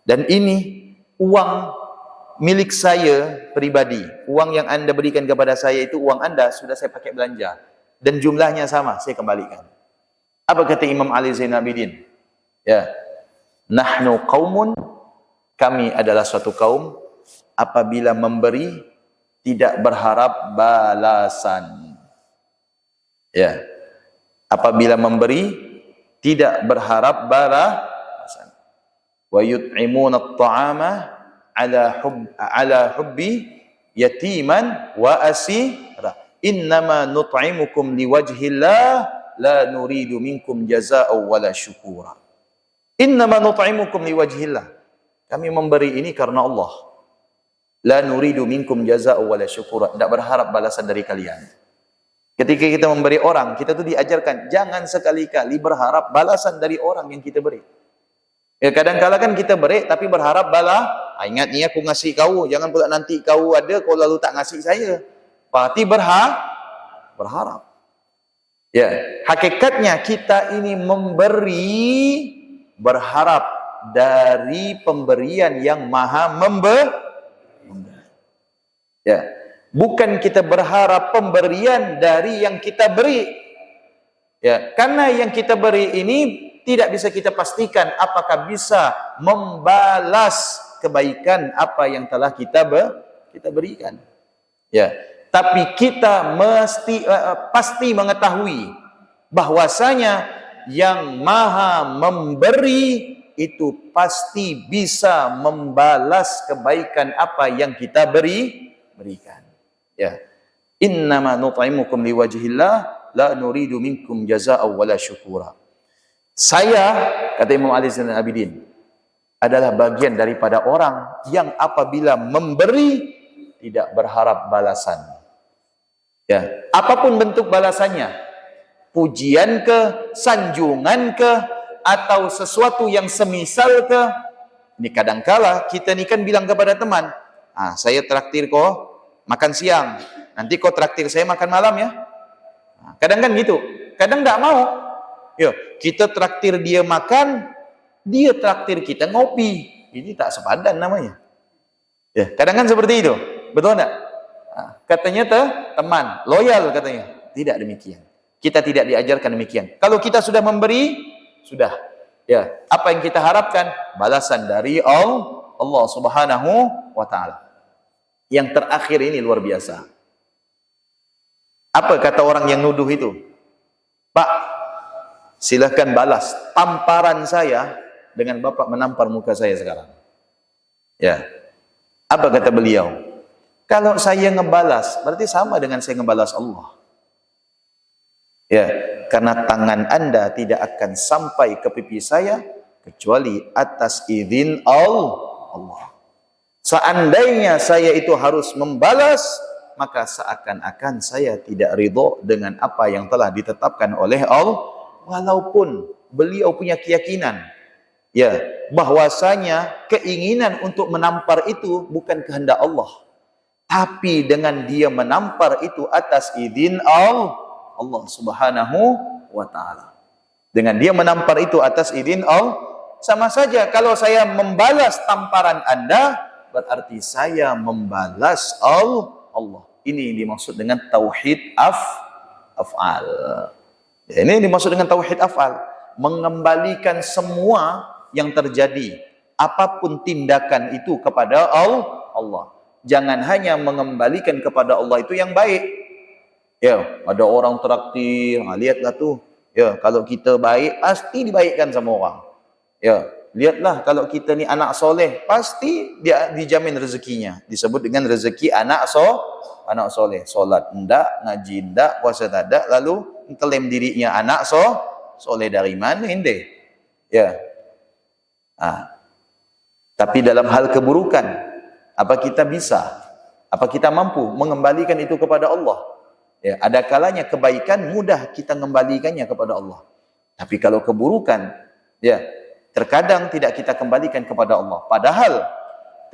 Dan ini uang milik saya pribadi, uang yang anda berikan kepada saya itu uang anda, sudah saya pakai belanja dan jumlahnya sama, saya kembalikan. Apa kata Imam Ali Zainal Abidin? Ya, nahnu qaumun, kami adalah suatu kaum, apabila memberi tidak berharap balasan. Ya, apabila memberi tidak berharap balasan. Wa yut'imuna at-ta'ama ala hubbi yatiman wa asira. Innama nut'imukum liwajhillah la nuridu minkum jazaa'an wala syukura. Innama nut'imukum liwajhillah. Kami memberi ini karena Allah. La nuridu minkum jazaa'an wala syukura. Tidak berharap balasan dari kalian. Ketika kita memberi orang, kita tuh diajarkan jangan sekali-kali berharap balasan dari orang yang kita beri. Ya, kadang-kala kan kita beri tapi berharap ingat ni aku ngasih kau, jangan pula nanti kau ada kau lalu tak ngasih saya. Pasti berharap. Ya, hakikatnya kita ini memberi berharap dari pemberian yang maha memberi. Ya, bukan kita berharap pemberian dari yang kita beri. Ya, karena yang kita beri ini tidak bisa kita pastikan apakah bisa membalas kebaikan apa yang telah kita berikan. Ya, tapi kita pasti mengetahui bahwasanya yang maha memberi itu pasti bisa membalas kebaikan apa yang kita berikan. Ya. Innama nut'imukum liwajhillah la nuridu minkum jazaa'an wala syukura. Saya, kata Imam Ali Zainal Abidin, adalah bagian daripada orang yang apabila memberi tidak berharap balasan. Ya, apapun bentuk balasannya, pujian ke, sanjungan ke, atau sesuatu yang semisal ke. Ini kadangkala kita ni kan bilang kepada teman, saya traktir kau makan siang, nanti kau traktir saya makan malam ya. Kadang kan gitu, kadang tak mau. Ya, kita traktir dia makan, dia traktir kita ngopi. Ini tak sepadan namanya. Ya, kadang kan seperti itu. Betul tak? Katanya teman, loyal katanya. Tidak demikian. Kita tidak diajarkan demikian. Kalau kita sudah memberi, sudah. Ya, apa yang kita harapkan? Balasan dari Allah Subhanahu wa taala. Yang terakhir ini luar biasa. Apa kata orang yang nuduh itu? Pak, silahkan balas tamparan saya dengan Bapak menampar muka saya sekarang. Ya. Apa kata beliau? Kalau saya ngebalas, berarti sama dengan saya ngebalas Allah. Ya, karena tangan Anda tidak akan sampai ke pipi saya kecuali atas izin Allah. Seandainya saya itu harus membalas, maka seakan-akan saya tidak ridho dengan apa yang telah ditetapkan oleh Allah. Walaupun beliau punya keyakinan, ya, bahwasanya keinginan untuk menampar itu bukan kehendak Allah, tapi dengan dia menampar itu atas izin Allah Subhanahu wa taala. Dengan dia menampar itu atas izin Allah, sama saja kalau saya membalas tamparan Anda, berarti saya membalas Allah. Ini dimaksud dengan tauhid af'al. Ya, ini dimaksud dengan tauhid af'al, mengembalikan semua yang terjadi, apapun tindakan itu kepada Allah. Jangan hanya mengembalikan kepada Allah itu yang baik. Ya, ada orang traktir, lihatlah tuh. Ya, kalau kita baik pasti dibaikkan sama orang. Ya, lihatlah kalau kita ni anak soleh, pasti dia dijamin rezekinya. Disebut dengan rezeki anak soleh. Solat enggak, ngaji enggak, puasa tak ada, lalu klaim dirinya anak soleh dari mana ini? Ya. Tapi dalam hal keburukan, apa kita bisa? Apa kita mampu mengembalikan itu kepada Allah? Ya, ada kalanya kebaikan mudah kita mengembalikannya kepada Allah. Tapi kalau keburukan, ya, terkadang tidak kita kembalikan kepada Allah. Padahal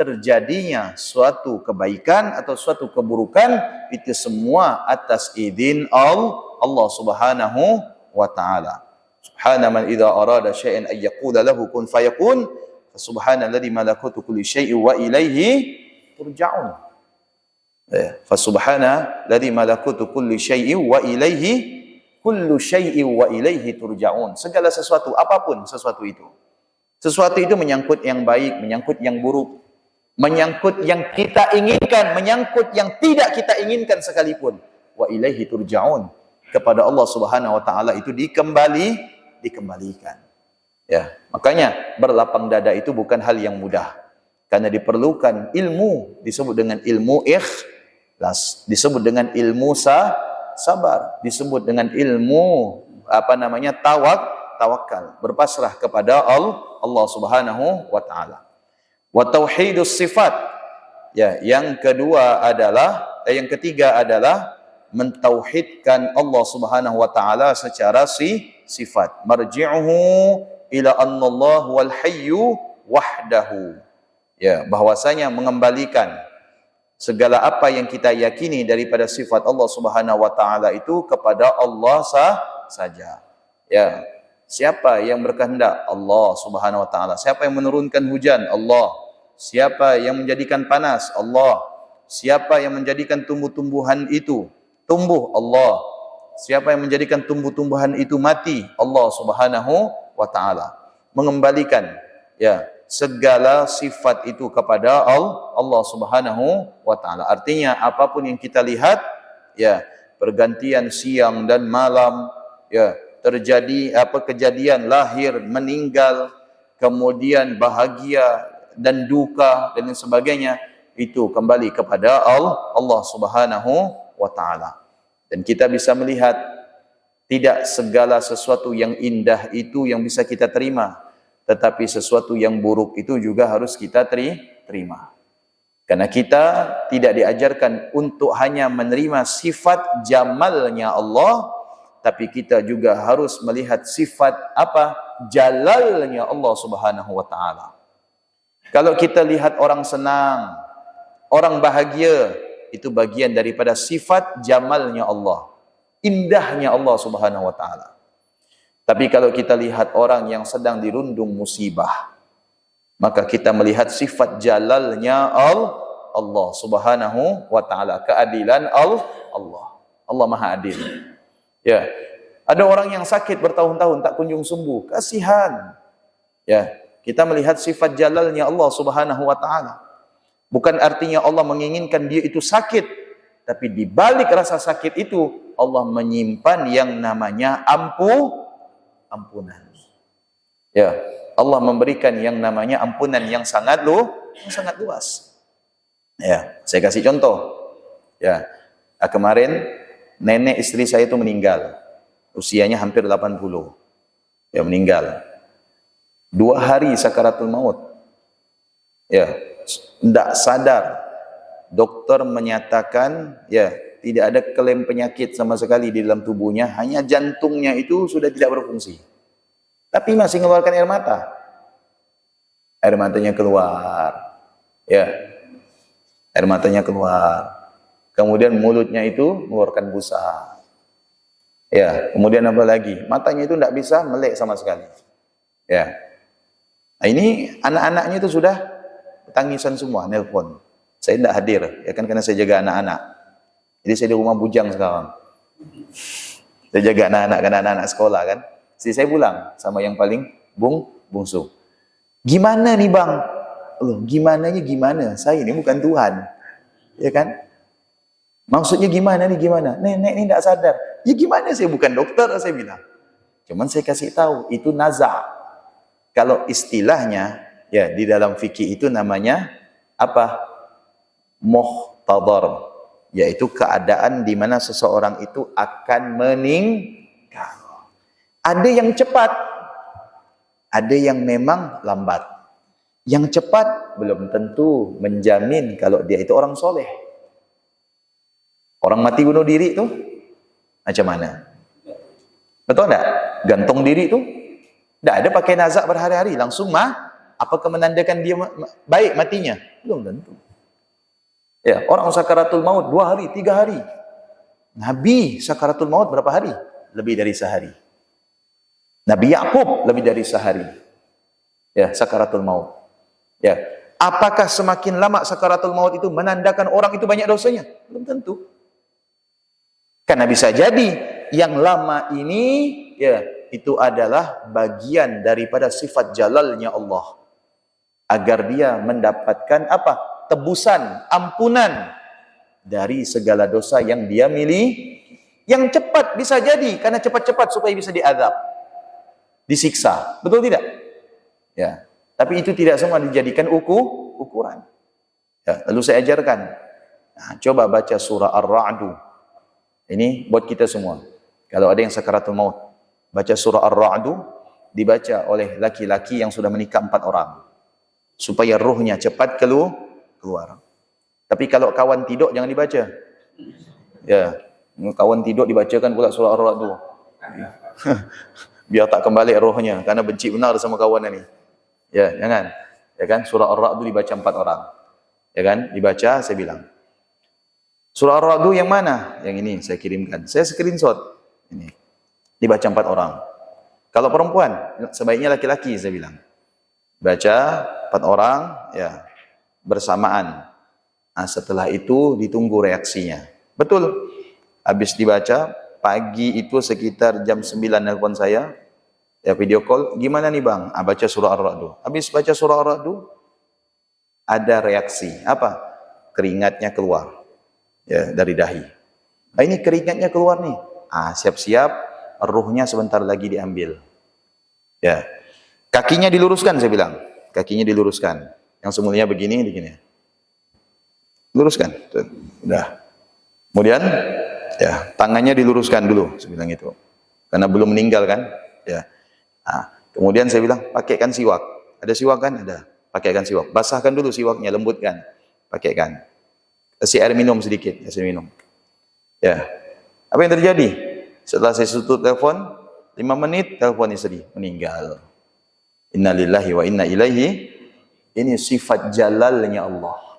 terjadinya suatu kebaikan atau suatu keburukan itu semua atas izin Allah Subhanahu wa taala. Subhana man idza arada syai'an ay yaqula lahu kun fayakun. Subhanalladzi malakutu kulli syai'in wa ilaihi turja'un. Fa subhanalladzi malakutu kulli syai'in wa ilaihi kullu syai'in wa ilaihi turja'un. Segala sesuatu, apapun sesuatu itu. Sesuatu itu menyangkut yang baik, menyangkut yang buruk, menyangkut yang kita inginkan, menyangkut yang tidak kita inginkan sekalipun. Wa ilaihi turja'un. Kepada Allah Subhanahu wa taala itu dikembalikan. dikembalikan. Ya, makanya berlapang dada itu bukan hal yang mudah. Karena diperlukan ilmu, disebut dengan ilmu ikhlas, disebut dengan ilmu sabar, disebut dengan ilmu tawakal, berpasrah kepada Allah Subhanahu wa taala. Wa tauhidus sifat. Ya, yang ketiga adalah mentauhidkan Allah Subhanahu wa taala secara sifat. Marji'uhu ila annallahu wal hayyu wahdahu. Ya, bahwasanya mengembalikan segala apa yang kita yakini daripada sifat Allah Subhanahu wa taala itu kepada Allah saja. Ya, siapa yang berkehendak? Allah Subhanahu wa taala. Siapa yang menurunkan hujan? Allah. Siapa yang menjadikan panas? Allah. Siapa yang menjadikan tumbuh-tumbuhan itu tumbuh? Allah. Siapa yang menjadikan tumbuh-tumbuhan itu mati? Allah Subhanahu wa taala. Mengembalikan ya segala sifat itu kepada Allah Subhanahu wa taala. Artinya apapun yang kita lihat, ya, pergantian siang dan malam, ya, terjadi kejadian lahir, meninggal, kemudian bahagia dan duka dan sebagainya, itu kembali kepada Allah Subhanahu wa taala. Dan kita bisa melihat tidak segala sesuatu yang indah itu yang bisa kita terima, tetapi sesuatu yang buruk itu juga harus kita terima. Karena kita tidak diajarkan untuk hanya menerima sifat jamalnya Allah, tapi kita juga harus melihat sifat jalalnya Allah Subhanahu wa taala. Kalau kita lihat orang senang, orang bahagia, itu bagian daripada sifat jamalnya Allah, indahnya Allah Subhanahu wa taala. Tapi kalau kita lihat orang yang sedang dirundung musibah, maka kita melihat sifat jalalnya Allah Subhanahu wa taala, keadilan Allah. Allah Maha Adil. Ya. Ada orang yang sakit bertahun-tahun tak kunjung sembuh, kasihan. Ya, kita melihat sifat jalalnya Allah Subhanahu wa taala. Bukan artinya Allah menginginkan dia itu sakit, tapi di balik rasa sakit itu Allah menyimpan yang namanya ampunan. Ya, Allah memberikan yang namanya ampunan yang sangat luas. Ya, saya kasih contoh. Ya, kemarin nenek istri saya itu meninggal. Usianya hampir 80. Ya, meninggal. 2 hari sakaratul maut. Ya, tidak sadar. Dokter menyatakan, ya, tidak ada klaim penyakit sama sekali di dalam tubuhnya, hanya jantungnya itu sudah tidak berfungsi. Tapi masih mengeluarkan air mata. Air matanya keluar. Ya. Air matanya keluar. Kemudian mulutnya itu mengeluarkan busa. Ya, kemudian apa lagi? Matanya itu tidak bisa melek sama sekali. Ya. Nah, ini anak-anaknya itu sudah tangisan semua, nelpon. Saya tidak hadir, ya kan, karena saya jaga anak-anak. Jadi saya di rumah bujang sekarang. Saya jaga anak-anak, karena anak-anak sekolah kan. Jadi saya pulang sama yang paling bungsu. Gimana nih bang? Loh, gimana? Saya ini bukan Tuhan. Ya kan? Maksudnya gimana nih, gimana? Nenek ini tidak sadar. Ya gimana, saya bukan dokter, saya bilang. Cuman saya kasih tahu, itu naza'. Kalau istilahnya, ya di dalam fikih itu namanya muhtadar. Yaitu keadaan di mana seseorang itu akan meninggal. Ada yang cepat, ada yang memang lambat. Yang cepat belum tentu menjamin kalau dia itu orang soleh. Orang mati bunuh diri itu macam mana? Betul enggak? Gantung diri itu tidak ada pakai nazak berhari-hari, langsung apakah menandakan dia baik matinya? Belum tentu. Ya, orang sakaratul maut 2 hari, 3 hari. Nabi sakaratul maut berapa hari? Lebih dari sehari. Nabi Yakub lebih dari sehari. Ya, sakaratul maut. Ya, apakah semakin lama sakaratul maut itu menandakan orang itu banyak dosanya? Belum tentu. Karena bisa jadi yang lama ini, ya, itu adalah bagian daripada sifat jalalnya Allah. Agar dia mendapatkan tebusan, ampunan dari segala dosa yang dia miliki. Yang cepat bisa jadi karena cepat-cepat supaya bisa diazab. disiksa. Betul tidak? Ya. Tapi itu tidak semua dijadikan ukuran. Ya, lalu saya ajarkan. Nah, coba baca surah Ar-Ra'du. Ini buat kita semua. Kalau ada yang sakaratul maut, baca surah Ar-Ra'du, dibaca oleh laki-laki yang sudah menikah 4 orang. Supaya ruhnya cepat keluar. Tapi kalau kawan tidur, jangan dibaca. Ya, kawan tidur dibacakan pula surah Ar-Ra'du. Biar tak kembali rohnya, karena benci benar sama kawan ini. Ya, jangan. Ya kan, surah Ar-Ra'du dibaca 4 orang. Ya kan, dibaca, saya bilang. Surah Ar-Ra'du yang mana? Yang ini saya kirimkan. Saya screenshot. Ini. Dibaca 4 orang. Kalau perempuan, sebaiknya laki-laki, saya bilang. Baca 4 orang, ya, bersamaan. Nah, setelah itu ditunggu reaksinya. Betul. Habis dibaca, pagi itu sekitar jam 9 nelpon saya, ya video call, gimana nih bang? Baca surah Ar-Ra'du. Habis baca surah Ar-Ra'du, ada reaksi. Apa? Keringatnya keluar. Ya, dari dahi. Ini keringatnya keluar nih. Siap-siap, ruhnya sebentar lagi diambil. Ya. Kakinya diluruskan, saya bilang. Kakinya diluruskan. Yang semulanya begini. Luruskan. Udah. Kemudian, ya, tangannya diluruskan dulu, saya bilang itu. Karena belum meninggal kan. Ya. Kemudian saya bilang, pakaikan siwak. Ada siwak kan? Ada. Pakaikan siwak. Basahkan dulu siwaknya, lembutkan. Pakaikan. Kasih air minum sedikit, kasih minum. Ya. Apa yang terjadi? Setelah saya tutup telepon, 5 menit, telepon istri, meninggal. Innalillahi wa inna ilaihi. Ini sifat jalalnya Allah.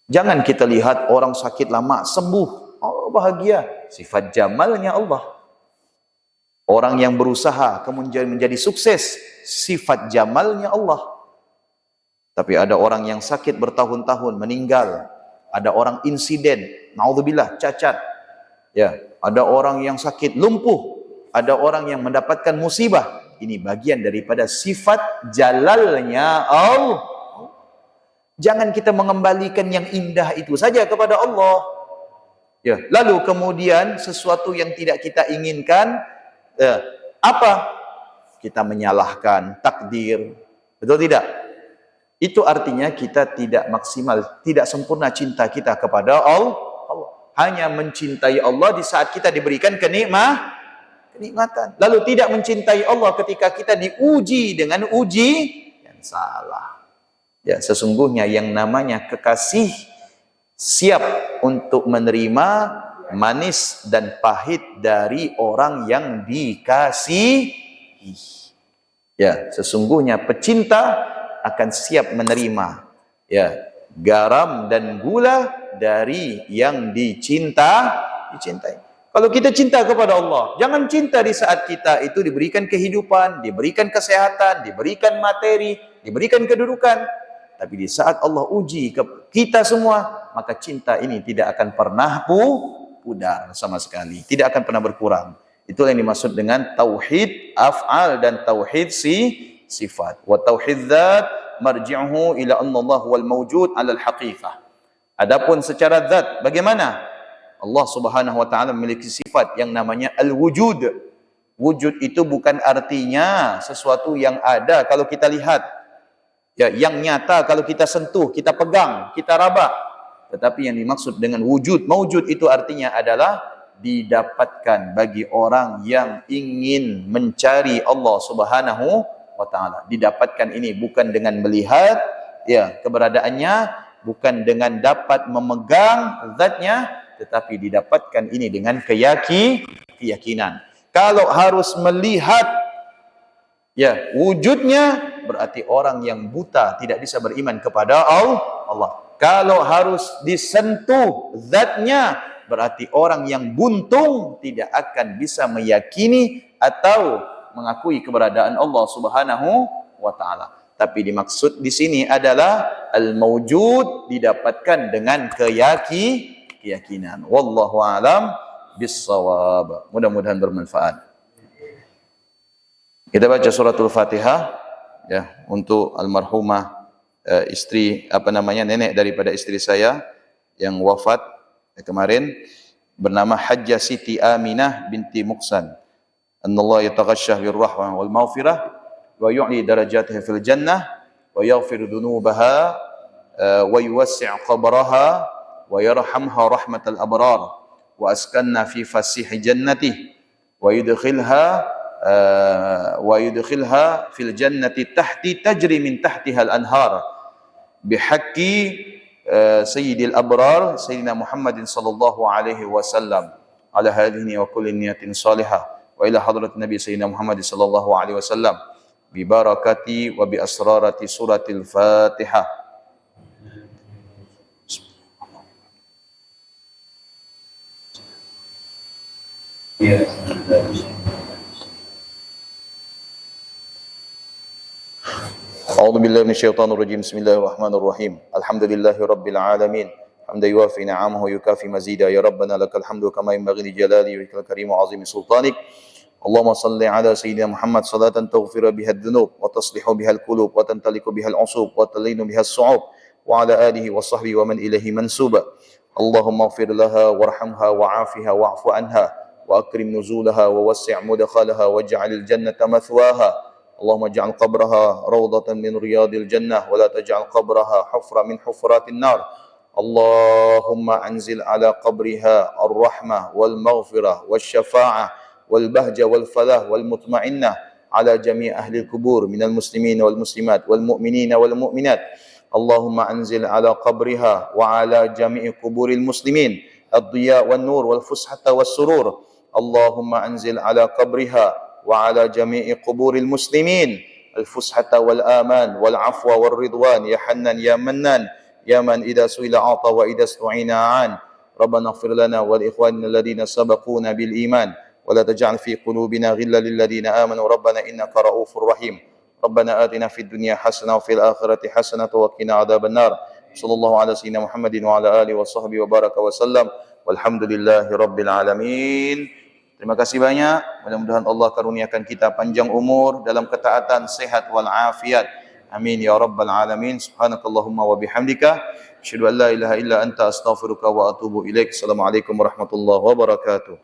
Jangan kita lihat orang sakit lama, sembuh. Oh, bahagia. Sifat jamalnya Allah. Orang yang berusaha kemudian menjadi sukses, sifat jamalnya Allah. Tapi ada orang yang sakit bertahun-tahun, meninggal. Ada orang insiden, naudzubillah, cacat. Ya, ada orang yang sakit lumpuh, ada orang yang mendapatkan musibah. Ini bagian daripada sifat jalalnya Allah. Jangan kita mengembalikan yang indah itu saja kepada Allah. Ya, lalu kemudian sesuatu yang tidak kita inginkan, apa? Kita menyalahkan takdir. Betul tidak? Itu artinya kita tidak maksimal, tidak sempurna cinta kita kepada Allah. Hanya mencintai Allah di saat kita diberikan kenikmatan. Lalu tidak mencintai Allah ketika kita diuji dengan uji yang salah. Ya, sesungguhnya yang namanya kekasih siap untuk menerima manis dan pahit dari orang yang dikasihi. Ya, sesungguhnya pecinta akan siap menerima, ya, garam dan gula dari yang dicintai. Kalau kita cinta kepada Allah, jangan cinta di saat kita itu diberikan kehidupan, diberikan kesehatan, diberikan materi, diberikan kedudukan. Tapi di saat Allah uji kita semua, maka cinta ini tidak akan pernah pudar sama sekali, tidak akan pernah berkurang. Itulah yang dimaksud dengan tauhid af'al dan tauhid sifat. Wa tauhid dzat marji'uhu ila anna Allah wal mawjud 'ala al-haqiqah. Adapun secara zat bagaimana? Allah Subhanahu wa taala memiliki sifat yang namanya al-wujud. Wujud itu bukan artinya sesuatu yang ada kalau kita lihat. Ya, yang nyata kalau kita sentuh, kita pegang, kita raba. Tetapi yang dimaksud dengan wujud, maujud itu artinya adalah didapatkan bagi orang yang ingin mencari Allah Subhanahu wa taala. Didapatkan ini bukan dengan melihat, ya, keberadaannya, bukan dengan dapat memegang zatnya, tetapi didapatkan ini dengan keyakinan. Kalau harus melihat, ya, wujudnya, berarti orang yang buta tidak bisa beriman kepada Allah. Kalau harus disentuh zatnya, berarti orang yang buntung tidak akan bisa meyakini atau mengakui keberadaan Allah Subhanahu wa taala. Tapi dimaksud di sini adalah al-mawjud, didapatkan dengan keyakinan. Wallahu a'lam bis-shawab. Mudah-mudahan bermanfaat. Kita baca suratul Fatihah, ya, untuk almarhumah istri, nenek daripada istri saya yang wafat kemarin, bernama Hajjah Siti Aminah binti Muqsan. أن الله يتغشى بالرحمة والمغفرة ويعلي درجاتها في الجنة ويغفر ذنوبها ويوسع قبرها ويرحمها رحمة الأبرار وأسكننا في فسيح جنته ويدخلها في الجنة تجري من تحتها الأنهار بحق سيد الأبرار سيدنا محمد صلى الله عليه وسلم على هذه وكل نية صالحة وإلى حضرة النبي سيدنا محمد صلى الله عليه وسلم ببركة وبأسرارة سورة الفاتحة. أعوذ بالله من الشيطان الرجيم. بسم الله الرحمن الرحيم. الحمد لله رب العالمين حمدا يوافي نعمه ويكافي مزيدا. يا ربنا لك الحمد كما ينبغي لجلال وجهك الكريم وعظيم سلطانك. اللهم صل على سيدنا محمد صلاة تغفر بها الذنوب وتصلح بها القلوب وتنطلق بها العصوب وتلين بها الصعوب وعلى آله وصحبه ومن إليه منسوبا. اللهم اغفر لها وارحمها وعافها واعف عنها وأكرم نزولها ووسع مدخلها واجعل الجنة مثواها. اللهم اجعل قبرها روضة من رياض الجنة ولا تجعل قبرها حفرة من حفرات النار. اللهم أنزل على قبرها الرحمة والمغفرة والشفاعة والبهجة والفلاح والمطمئنة على جميع أهل القبور من المسلمين والمسلمات والمؤمنين والمؤمنات. اللهم أنزل على قبرها وعلى جميع قبور المسلمين الضياء والنور والفسحة والسرور. اللهم أنزل على قبرها وعلى جميع قبور المسلمين الفسحة والآمان والعفو والرضوان. يا حنان يا منان يا من إذا سئل أعطى وإذا استعين أعان. ربنا اغفر لنا ولإخواننا الذين سبقونا بالإيمان ولا تجعل في قلوبنا غلا للذين آمنوا ربنا إنك رؤوف رحيم. ربنا آتنا في الدنيا حسنة وفي الآخرة حسنة وقنا عذاب النار. صلى الله على سيدنا محمد وعلى آله وصحبه وبارك وسلم والحمد لله رب العالمين. Terima kasih banyak. Mudah-mudahan Allah karuniakan kita panjang umur dalam ketaatan, sehat wal afiat. Amin ya rabbal alamin. Subhanakallahumma wa bihamdika asyhadu an la ilaha illa anta astaghfiruka wa atubu ilaik. Assalamualaikum warahmatullahi wabarakatuh.